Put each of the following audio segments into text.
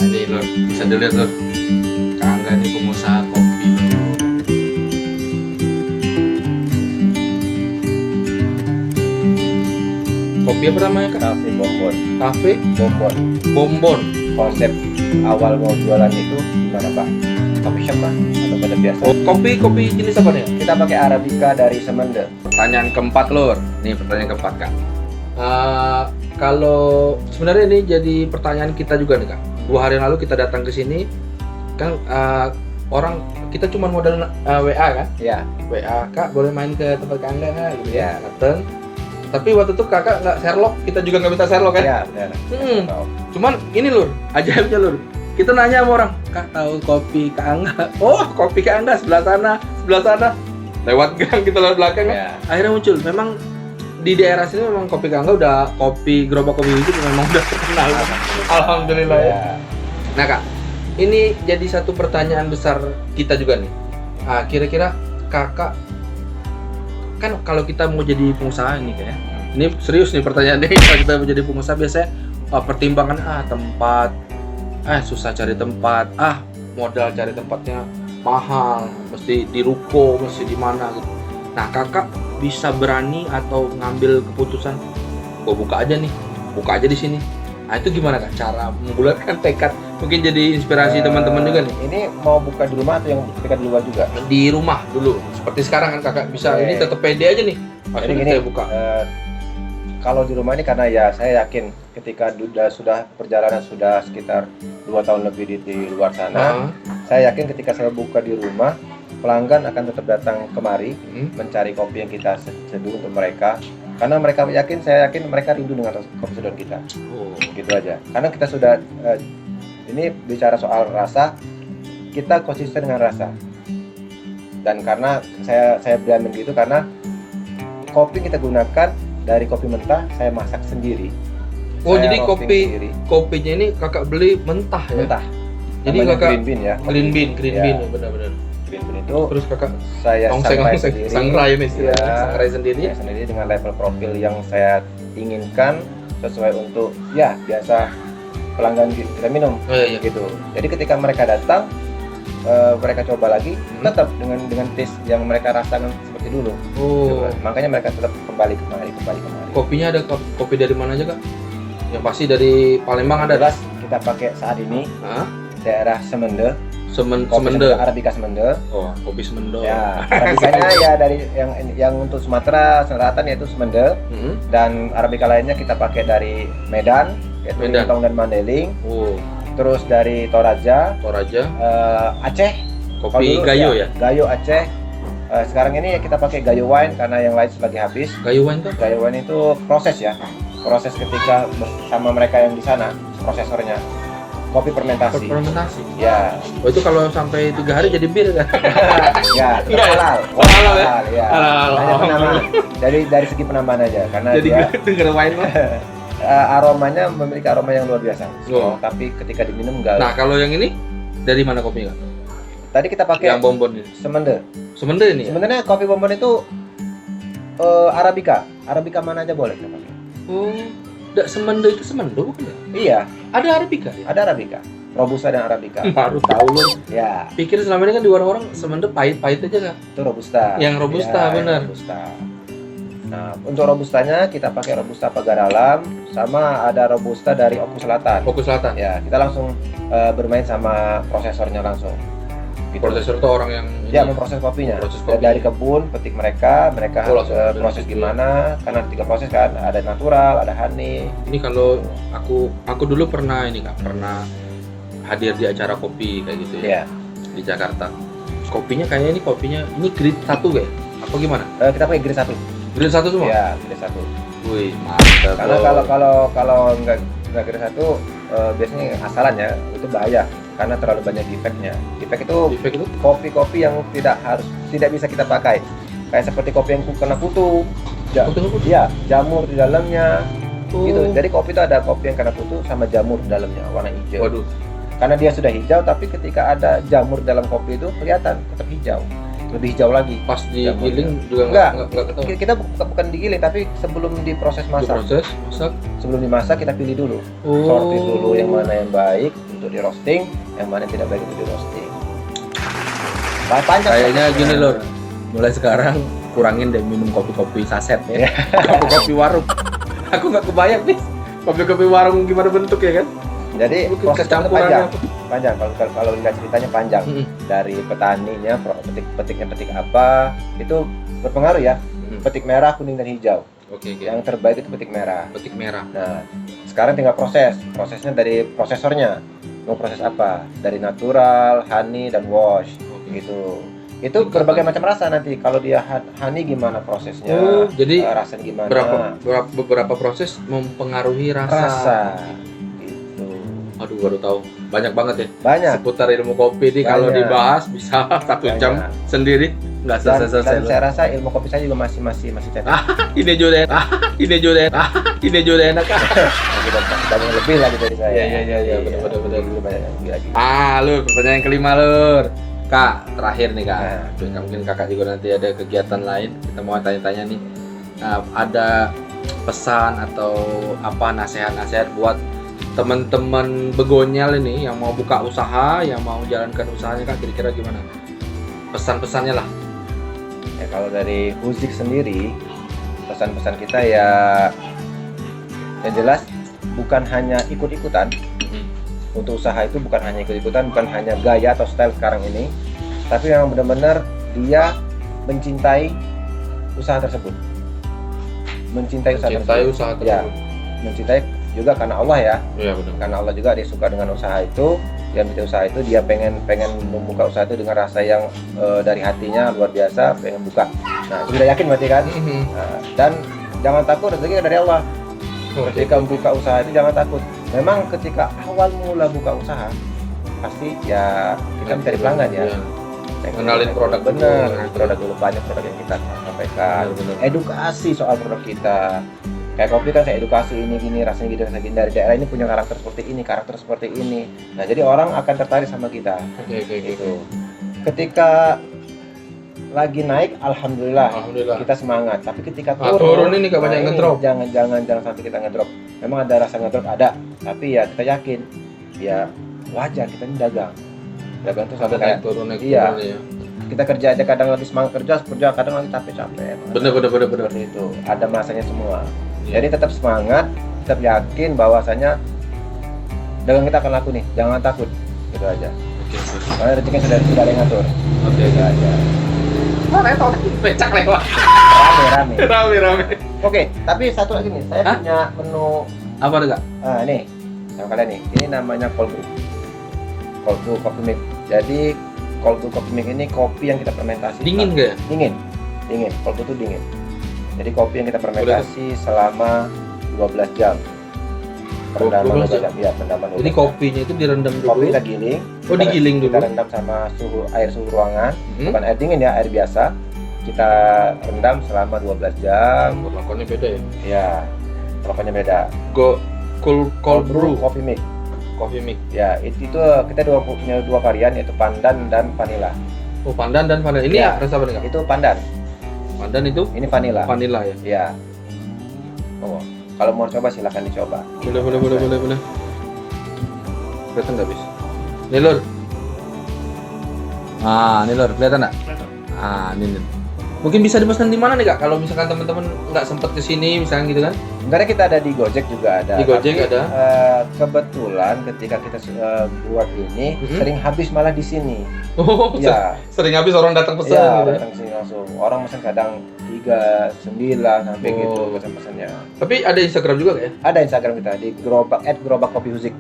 ini lur, bisa dilihat lur. Kak Angga ini pengusaha kopi lur. Kopi apa namanya kak? Cafe Bonbon. Cafe Bonbon. Bonbon. Konsep awal mau jualan itu gimana Pak? Coffee shop Pak? Atau pada biasa? Oh, kopi jenis apa nih? Kita pakai Arabica dari Semende. Pertanyaan keempat lur. Nih pertanyaan keempat kak. Kalau sebenarnya ini jadi pertanyaan kita juga nih kak. 2 hari lalu kita datang ke sini kan orang kita cuma modal WA kan? Ya. WA kak boleh main ke tempat kak Angga nggak? Gitu Ya. Dateng. Tapi waktu itu kakak nggak Sherlock, kita juga nggak minta Sherlock kan? Ya, benar. Tahu. Cuman ini lur, ajaibnya lur. Kita nanya sama orang, kak tahu kopi kak Angga? Oh kopi kak Angga sebelah sana. Lewat gang kita lewat belakang kan? Ya. Akhirnya muncul. Memang di daerah sini memang kopi kak Angga udah gerobak kopi itu memang udah terkenal. Alhamdulillah ya. Ya. Nah kak, ini jadi satu pertanyaan besar kita juga nih. Kira-kira kakak kan kalau kita mau jadi pengusaha ini kayak ini serius nih pertanyaannya. Kalau kita mau jadi pengusaha biasanya pertimbangan tempat susah cari tempat, modal cari tempatnya mahal, mesti di ruko, mesti di mana gitu. Nah kakak bisa berani atau ngambil keputusan gua buka aja di sini. Nah itu gimana kak cara membulatkan tekad, mungkin jadi inspirasi teman-teman juga nih. Ini mau buka di rumah atau yang dekat di luar juga? Di rumah dulu seperti sekarang kan kakak bisa ini tetap pede aja nih pas Jadi udah gini, saya buka. Kalau di rumah ini karena ya saya yakin ketika sudah perjalanan sudah sekitar 2 tahun lebih di luar sana, saya yakin ketika saya buka di rumah pelanggan akan tetap datang kemari mencari kopi yang kita seduh untuk mereka, karena mereka saya yakin mereka rindu dengan kopi seduhan kita. Gitu aja. Karena kita sudah ini bicara soal rasa, kita konsisten dengan rasa. Dan karena saya bilang begitu karena kopi kita gunakan dari kopi mentah saya masak sendiri. Oh Saya jadi roasting sendiri. kopinya ini kakak beli mentah ya? Mentah. Jadi Namanya kakak green bean ya. green bean Ya. benar-benar. Green bean itu Terus kakak saya sangrai ini istilahnya. Ya, Sangrai sendiri. saya sendiri dengan level profil yang saya inginkan sesuai untuk ya biasa pelanggan kita minum. Oh iya. Gitu. Jadi ketika mereka datang mereka coba lagi tetap dengan taste yang mereka rasakan seperti dulu. Oh. Makanya mereka tetap kembali kemari. Kopinya ada kopi dari mana aja kak? Yang pasti dari Palembang ada. Jelas kita pakai saat ini daerah Semende. Semende. Arabica Semende. Oh, kopi Semende. Ya, Arabicanya ya dari yang untuk Sumatera Selatan yaitu Semende, dan Arabica lainnya kita pakai dari Medan, yaitu Lintong dan Mandailing. Oh. Terus dari Toraja, Aceh. Kopi dulu, Gayo ya? Gayo Aceh. Sekarang ini kita pakai Gayo Wine karena yang lain lagi habis. Gayo Wine tuh? Gayo Wine itu proses ya. Proses ketika bersama mereka yang di sana, prosesornya. Kopi fermentasi. Fermentasi. Ya. Oh itu kalau sampai 3 hari jadi bir kan? Ya, Enggak ya? halal. Halal ya? Ya. Halal. Hanya penambahan. Dari segi penambahan aja karena Jadi dia denger wine mah. aromanya memiliki aroma yang luar biasa. Oh. Tapi ketika diminum enggak. Nah, kalau yang ini dari mana kopinya? Tadi kita pakai Yang bonbon ini. Semende. Semende ini. Ya? Sebenarnya kopi bonbon itu Arabica. Arabica mana aja boleh kita pakai. Oh, enggak Semende itu Semende bukan ya? Iya, Ada Arabica ya? ada Arabica. Robusta dan Arabica. Baru tahu loh. Ya, Pikir selama ini kan di orang-orang Semende pahit-pahit aja kan? itu Robusta. Yang Robusta, Ya, benar. yang Robusta. Nah, untuk Robustanya kita pakai Robusta Pagar Alam, sama ada Robusta dari Oku Selatan. Fokus Selatan. Ya, kita langsung bermain sama prosesornya langsung. Gitu. Prosesor itu orang yang Ya, memproses kopinya. Proses Dan kopinya. dari kebun, petik mereka harus langsung ambil proses gitu. gimana? Karena 3 proses kan, ada natural, ada honey. Ini kalau aku dulu pernah pernah hadir di acara kopi kayak gitu ya, Ya, di Jakarta. Kopinya kayaknya ini grade 1 kayak apa gimana? kita pakai grade 1. Grade 1 semua? Ya, grade 1. Wih, mantap. Karena kalau nggak grade 1 biasanya asalan ya, itu bahaya karena terlalu banyak defeknya. Defek itu kopi-kopi yang tidak bisa kita pakai. Kayak seperti kopi yang kena kutu. Ya, jamur di dalamnya. Gitu. Jadi kopi itu ada kopi yang kena kutu sama jamur di dalamnya warna hijau. Waduh. Karena dia sudah hijau, tapi ketika ada jamur dalam kopi itu kelihatan tetap hijau. lebih hijau lagi. Pas digiling juga Enggak. nggak ketahuan. Kita bukan digiling, tapi sebelum diproses masak. Diproses, masak. Sebelum dimasak kita pilih dulu. Oh. Sortir dulu yang mana yang baik untuk di roasting, yang mana yang tidak baik untuk di roasting. Panjang. Kayaknya gini Lur, mulai sekarang kurangin deh minum kopi-kopi saset ya. Kopi-kopi warung. Aku nggak kebayang nih kopi-kopi warung gimana bentuknya kan. Jadi Mungkin proses kecampurannya panjang. Kalau lihat ceritanya panjang. Dari petaninya, petik apa, itu berpengaruh ya. Petik merah, kuning dan hijau. Oke. Yang terbaik itu petik merah. Petik merah. Nah, sekarang tinggal prosesnya dari prosesornya. Mau proses apa? Dari natural, honey dan wash gitu. Itu berbagai macam rasa nanti. Kalau dia honey gimana prosesnya? Oh, jadi rasanya gimana? beberapa proses mempengaruhi rasa. Gitu. Aduh, baru tahu. Banyak banget ya. Banyak. Seputar ilmu kopi nih kalau Banyak. dibahas bisa 1 jam sendiri nggak Dan selesai. saya rasa ilmu kopi saya juga masih cetek. Ini juga enak. Ini juga enak. Kita masih lebih lagi dari saya. Iya, benar. Lebih banyak lagi. Lur, pertanyaan yang kelima Lur. Kak, terakhir nih Kak. Nah. Mungkin Kakak juga nanti ada kegiatan lain. Kita mau tanya-tanya nih. Ada pesan atau apa nasihat-nasihat buat teman-teman begonyal ini yang mau buka usaha, yang mau jalankan usahanya Kak, kira-kira gimana? Pesan-pesannya lah. Ya, kalau dari Huzik sendiri, pesan-pesan kita ya yang jelas bukan hanya ikut-ikutan. Untuk usaha itu bukan hanya ikut-ikutan, bukan hanya gaya atau style sekarang ini, tapi yang benar-benar dia mencintai usaha tersebut. Mencintai usaha tersebut. Ya, mencintai juga karena Allah ya. Iya, benar. Karena Allah juga dia suka dengan usaha itu. Dia mencintai usaha itu, dia pengen membuka usaha itu dengan rasa yang dari hatinya luar biasa, pengen buka. Nah, sudah yakin berarti kan? Nah, dan jangan takut, rezeki dari Allah. Ketika membuka usaha itu jangan takut. Memang ketika awal mula buka usaha pasti ya kita mencari pelanggan ya. Kenalin produk bener, dulu. produk dulu, banyak produk yang kita sampaikan. Bener. Edukasi soal produk kita. Kayak kopi kan saya edukasi ini gini, rasanya gini, rasanya gini, dari daerah ini punya karakter seperti ini. Nah, jadi orang akan tertarik sama kita. Oke. Gitu. Ketika lagi naik, alhamdulillah kita semangat. Tapi ketika turun ini gak banyak ngedrop. Jangan sampai kita ngedrop. Memang ada rasa ngedrop, ada. Tapi ya kita yakin, ya wajar, kita ini dagang tuh sampai kayak turun iya. ya. Kita kerja aja kadang lagi semangat kerja, kadang lagi capek. Bener. Seperti itu. Ada masanya semua. Jadi tetap semangat, tetap yakin bahwasanya dagang kita akan laku nih. Jangan takut. Itu aja. Oke. Karena rezeki sudah ada yang ngatur. Oke. Itu aja. Becak lewat. Rame. Oke, tapi satu lagi nih, saya punya menu apa tuh Kak? nih, sama kalian nih. Ini namanya cold brew coffee mix. Jadi cold brew coffee mix ini kopi yang kita fermentasi. Dingin nggak ya? Dingin. Cold brew itu dingin. Jadi kopi yang kita fermentasi selama 12 jam. Rendaman 12 jam. Ya, rendaman 12 Jadi jam. kopinya itu direndam dulu. Kopi kita giling. Digiling dulu. Kita rendam sama air suhu ruangan. Bukan air dingin ya, air biasa. Kita rendam selama 12 jam. Perlakuannya beda ya? Ya, rokoknya beda. Cold brew coffee mix. coffee mix. Ya, itu kita punya dua varian, yaitu pandan dan vanilla. Oh, pandan dan vanilla. Ini Ya. rasa apa nih Kak? Itu pandan. Pandan itu Ini vanilla. vanilla ya? Ya. Oh, kalau mau coba silahkan dicoba. Boleh. Kelihatan nggak bis? Nih Lur. Nih Lur, kelihatan nggak? Ini. Mungkin bisa dipesan di mana nih Kak? Kalau misalkan teman-teman nggak sempet kesini, misalnya gitu kan? Sebenarnya kita ada di Gojek juga ada. Di Gojek ada. Kebetulan ketika kita buat ini sering habis malah di sini. Oh, Ya, sering habis orang datang pesan ya, gitu. datang sini langsung. Orang pesan kadang 3, 9 sampai gitu pesan-pesannya. Tapi ada Instagram juga Kak ya? Ada Instagram kita di @gerobak_kopi_huzik.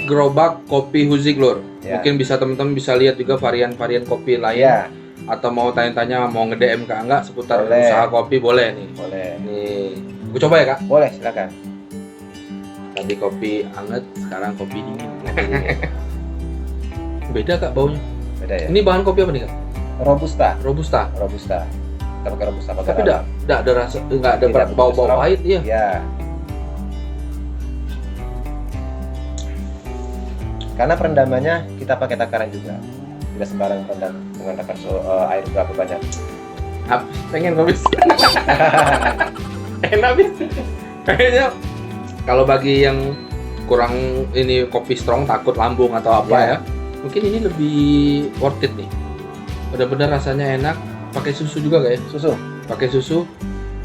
@gerobak_kopi_huzik Lur. Ya. Mungkin bisa teman-teman bisa lihat juga varian-varian kopi lain. Ya, Atau mau tanya-tanya, mau nge-DM Kak Angga seputar Boleh. usaha kopi, boleh nih. boleh. Nih, gue coba ya Kak. Boleh, silakan. Tadi kopi anget, sekarang kopi dingin. Beda Kak baunya. Beda ya. Ini bahan kopi apa nih Kak? Robusta. Robusta. Kita pakai robusta pakai Tapi garam. enggak ada rasa, enggak ada Tidak bau-bau begitu strong. pahit ya. Ya. Karena perendamannya kita pakai takaran juga. tidak sembarang rendam menggunakan air berapa banyak. Pengen habis. Enak bis. Kayaknya kalau bagi yang kurang ini kopi strong takut lambung atau apa ya, mungkin ini lebih worth it nih. Benar-benar rasanya enak. Pakai susu juga nggak ya? Susu. Pakai susu.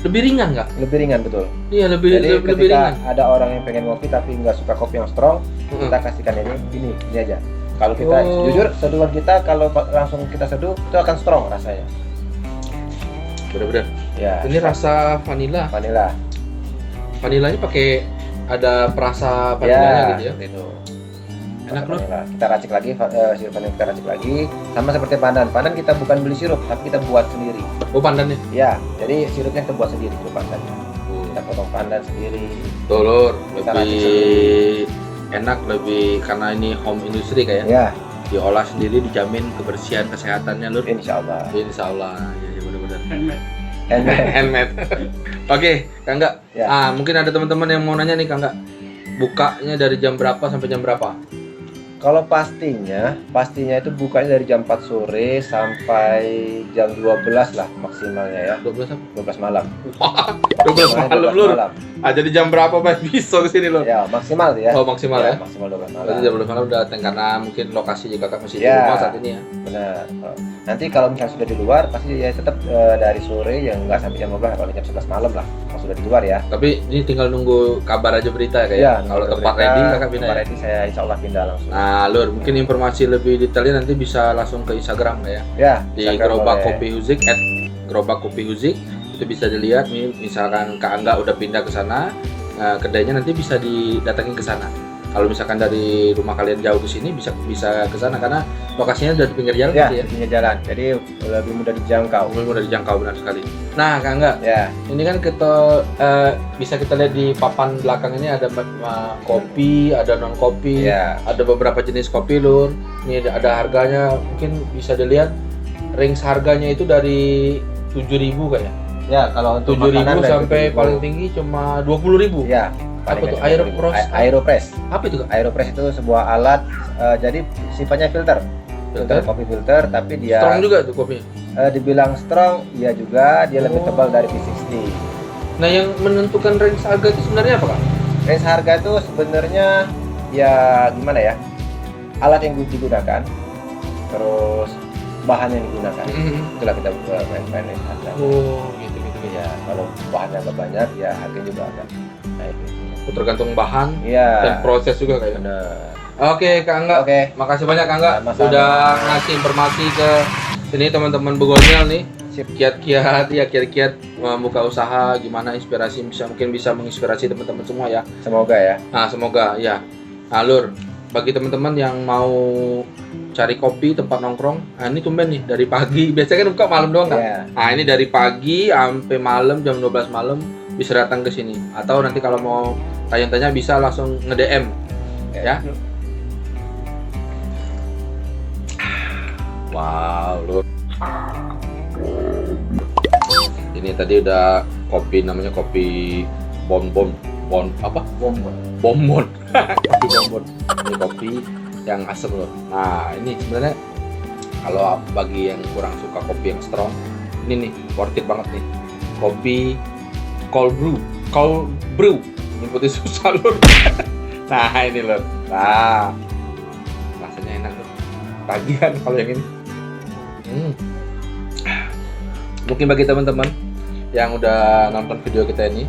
Lebih ringan nggak? Lebih ringan betul. Iya lebih Jadi lebih ketika ringan. ada orang yang pengen ngopi tapi nggak suka kopi yang strong, kita kasihkan ini aja. Kalau kita jujur seduhan kita kalau langsung kita seduh itu akan strong rasanya. Bener-bener. Ya. Ini rasa vanilla. Vanilla. Vanillanya pakai ada perasa vanillanya gitu ya. Itu. Enak loh. Kita racik lagi, sirup vanilla kita racik lagi. Sama seperti pandan. Pandan kita bukan beli sirup, tapi kita buat sendiri. Oh pandannya? Ya, jadi sirupnya kita buat sendiri sirup pandannya. Kita potong pandan sendiri. Telur Kita lebih enak, lebih karena ini home industry kayak. Ya, Diolah sendiri, dijamin kebersihan kesehatannya lur. insya Allah. Insya Allah, ya benar-benar. Handmade. Handmade. Oke, Kang Ngga. Ya. Mungkin ada teman-teman yang mau nanya nih Kang Ngga. Bukanya dari jam berapa sampai jam berapa? Kalau pastinya itu bukanya dari jam 4 sore sampai jam 12 lah maksimalnya ya. 12 apa? 12 malam. Wah, 12 malam lur. Jadi jam berapa Mas bisa ke sini lur? Ya, maksimal ya. Oh, maksimal ya. Maksimal 12 malam. Berarti jam 12 malam udah datang karena mungkin lokasi Kakak masih di Ya. rumah saat ini ya. Benar. Nanti kalau misalnya sudah di luar pasti ya tetap dari sore yang enggak sampai jam 12 atau jam 11 malam lah. Kalau sudah di luar ya. Tapi ini tinggal nunggu kabar aja berita ya kayak. Ya, Kalau nunggu tempat berita, ready Kakak pindah. tempat Ya? ready saya insya Allah pindah langsung. Nah, lur, mungkin informasi lebih detailnya nanti bisa langsung ke Instagram ya. Ya, Di Gerobak Kopi Huzik @gerobak kopi huzik itu bisa dilihat nih, misalkan Kak Angga udah pindah ke sana, kedainya nanti bisa didatengin ke sana. Kalau misalkan dari rumah kalian jauh ke sini bisa ke sana karena lokasinya udah di pinggir jalan ya, gitu ya. di pinggir jalan. Jadi lebih mudah dijangkau. Lebih mudah dijangkau, benar sekali. Nah, Kak Angga, Ya, ini kan kita bisa kita lihat di papan belakang ini ada kopi, ada non kopi, ya. ada beberapa jenis kopi lur. Ini ada harganya, mungkin bisa dilihat range harganya itu dari 7.000 kayak. Ya, kalau untuk 7.000 makanan dari sampai 7.000. paling tinggi cuma 20.000. Ya. Apa paling tuh? kecil Aeropress? 20.000. Aeropress. Apa itu Kak? Aeropress itu sebuah alat jadi sifatnya filter kopi filter, tapi dia Strong juga tuh kopinya. dibilang strong, iya juga dia lebih tebal dari V60. Nah, yang menentukan range harga itu sebenarnya apa Kak? Range harga itu sebenarnya ya gimana ya, alat yang digunakan, terus bahan yang digunakan, itulah kita main range harga. Oh, gitu. Ya, kalau bahannya agak banyak, ya harganya juga agak naik. Tergantung bahan Iya. dan proses juga kayaknya. Benar. Oke, Kak Angga. Oke. Makasih banyak Kak Angga Sama-sama. sudah ngasih informasi ke sini teman-teman Begonial nih. Sip. Kiat-kiat membuka usaha, gimana inspirasi mungkin bisa menginspirasi teman-teman semua ya. Semoga ya. Nah, semoga ya. Nah, Lur, bagi teman-teman yang mau cari kopi tempat nongkrong, nah ini tumben nih dari pagi. Biasanya kan buka malam doang kan? Iya. Nah, ini dari pagi sampai malam jam 12 malam bisa datang ke sini. Atau nanti kalau mau tanya-tanya bisa langsung nge-DM ya. Wow, Lur. Ini tadi udah kopi, namanya kopi bonbon apa? Bonbon. Kopi bonbon. Ini kopi yang asem loh. Nah, ini sebenarnya kalau bagi yang kurang suka kopi yang strong, ini nih worth it banget nih. Kopi cold brew. Ini putih susah lur. Nah, ini lur. Nah, rasanya enak lur. Tagihan kalau yang ini. Mungkin bagi teman-teman yang udah nonton video kita ini,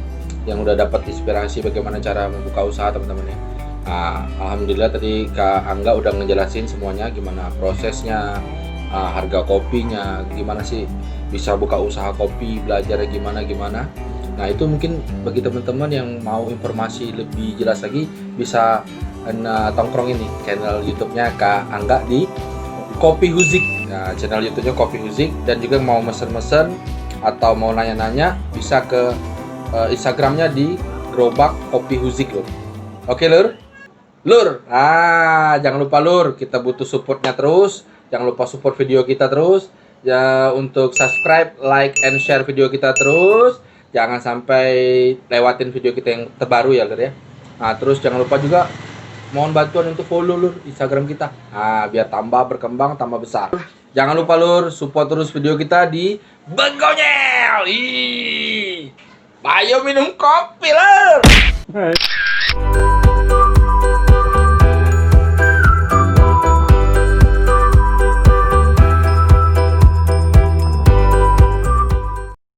yang udah dapat inspirasi bagaimana cara membuka usaha teman-teman ya. Nah, alhamdulillah tadi Kak Angga udah ngejelasin semuanya gimana prosesnya, harga kopinya, gimana sih bisa buka usaha kopi, belajarnya gimana. Nah, itu mungkin bagi teman-teman yang mau informasi lebih jelas lagi bisa tongkrong ini channel YouTube-nya Kak Angga di Kopi Huzik. Nah, channel YouTube-nya Kopi Huzik, dan juga mau mesen-mesen atau mau nanya-nanya bisa ke Instagram-nya di Gerobak Kopi Huzik lur. Oke lur. Jangan lupa lur, kita butuh supportnya terus. Jangan lupa support video kita terus. Ya, untuk subscribe, like, and share video kita terus. Jangan sampai lewatin video kita yang terbaru ya lur ya. Nah, terus jangan lupa juga mohon bantuan untuk follow lur Instagram kita. Nah, biar tambah berkembang, tambah besar. Jangan lupa lur, support terus video kita di Benggonyel. Ayo minum kopi lur.